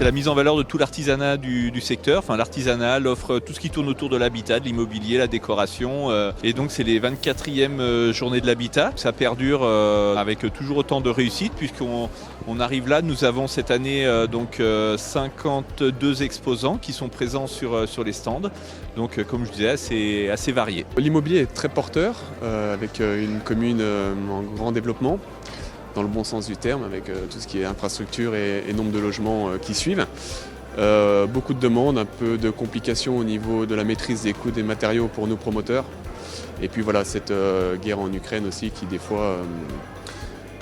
C'est la mise en valeur de tout l'artisanat du secteur. Enfin, l'artisanat, l'offre, tout ce qui tourne autour de l'habitat, de l'immobilier, la décoration. Et donc, c'est les 24e journées de l'habitat. Ça perdure avec toujours autant de réussite puisqu'on arrive là. Nous avons cette année 52 exposants qui sont présents sur les stands. Donc, comme je disais, assez varié. L'immobilier est très porteur avec une commune en grand développement, dans le bon sens du terme, avec tout ce qui est infrastructure et nombre de logements qui suivent. Beaucoup de demandes, un peu de complications au niveau de la maîtrise des coûts des matériaux pour nos promoteurs. Et puis voilà, cette guerre en Ukraine aussi qui des fois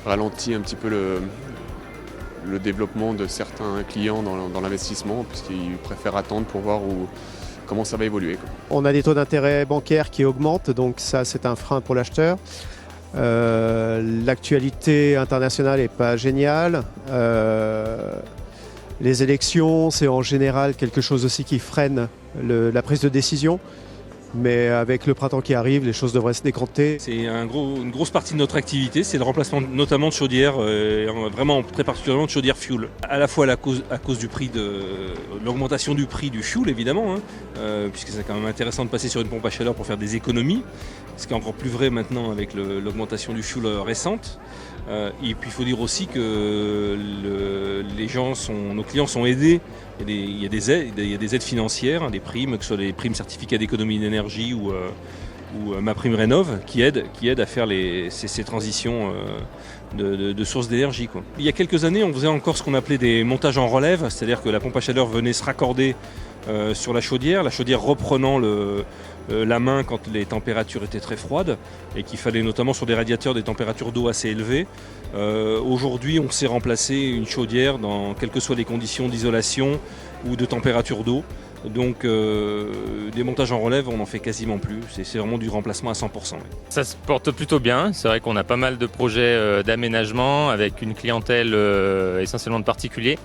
ralentit un petit peu le développement de certains clients dans l'investissement, puisqu'ils préfèrent attendre pour voir comment ça va évoluer. On a des taux d'intérêt bancaires qui augmentent, donc ça c'est un frein pour l'acheteur. L'actualité internationale n'est pas géniale. Les élections, c'est en général quelque chose aussi qui freine la prise de décision. Mais avec le printemps qui arrive, les choses devraient se décanter. C'est une grosse partie de notre activité, c'est le remplacement notamment de chaudières, vraiment très particulièrement de chaudières fuel. À la fois à cause du prix de l'augmentation du prix du fuel évidemment, puisque c'est quand même intéressant de passer sur une pompe à chaleur pour faire des économies, ce qui est encore plus vrai maintenant avec l'augmentation du fuel récente. Et puis il faut dire aussi que nos clients sont aidés. Il y a des aides financières, des primes, que ce soit des primes certificats d'économie d'énergie ou Ma Prime Rénov, qui aident à faire ces transitions de sources d'énergie, quoi. Il y a quelques années, on faisait encore ce qu'on appelait des montages en relève, c'est-à-dire que la pompe à chaleur venait se raccorder sur la chaudière reprenant la main quand les températures étaient très froides et qu'il fallait notamment sur des radiateurs des températures d'eau assez élevées. Aujourd'hui, on sait remplacer une chaudière dans quelles que soient les conditions d'isolation ou de température d'eau. Donc des montages en relève, on n'en fait quasiment plus. C'est vraiment du remplacement à 100%. Ouais. Ça se porte plutôt bien. C'est vrai qu'on a pas mal de projets d'aménagement avec une clientèle essentiellement de particuliers.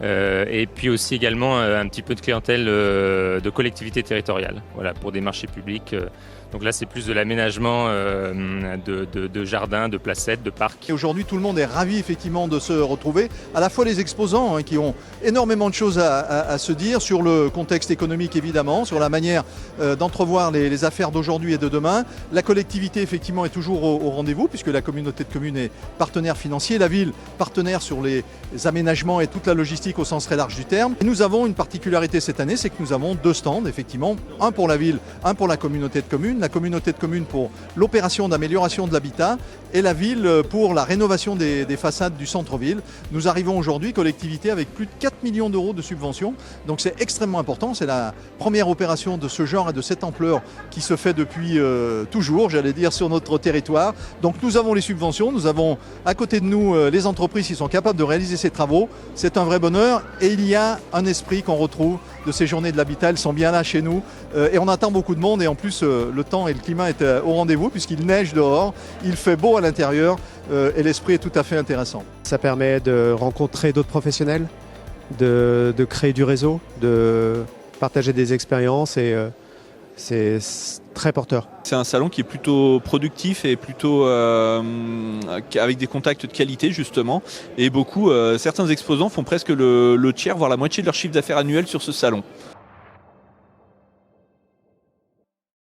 Et puis aussi également un petit peu de clientèle de collectivités territoriales, voilà, pour des marchés publics. Donc là, c'est plus de l'aménagement de jardins, de placettes, de parcs. Et aujourd'hui, tout le monde est ravi effectivement de se retrouver, à la fois les exposants qui ont énormément de choses à se dire sur le contexte économique évidemment, sur la manière d'entrevoir les affaires d'aujourd'hui et de demain. La collectivité effectivement est toujours au rendez-vous puisque la communauté de communes est partenaire financier, la ville partenaire sur les aménagements et toute la logistique au sens très large du terme. Et nous avons une particularité cette année, c'est que nous avons 2 stands effectivement, un pour la ville, un pour la communauté de communes. La communauté de communes pour l'opération d'amélioration de l'habitat et la ville pour la rénovation des façades du centre-ville. Nous arrivons aujourd'hui, collectivité, avec plus de 4 millions d'euros de subventions. Donc c'est extrêmement important. C'est la première opération de ce genre et de cette ampleur qui se fait depuis toujours, j'allais dire, sur notre territoire. Donc nous avons les subventions, nous avons à côté de nous les entreprises qui sont capables de réaliser ces travaux. C'est un vrai bonheur et il y a un esprit qu'on retrouve de ces journées de l'habitat. Elles sont bien là chez nous et on attend beaucoup de monde et en plus le temps et le climat est au rendez-vous puisqu'il neige dehors, il fait beau à l'intérieur et l'esprit est tout à fait intéressant. Ça permet de rencontrer d'autres professionnels, de créer du réseau, de partager des expériences et c'est très porteur. C'est un salon qui est plutôt productif et plutôt avec des contacts de qualité justement. Et certains exposants font presque le tiers, voire la moitié de leur chiffre d'affaires annuel sur ce salon.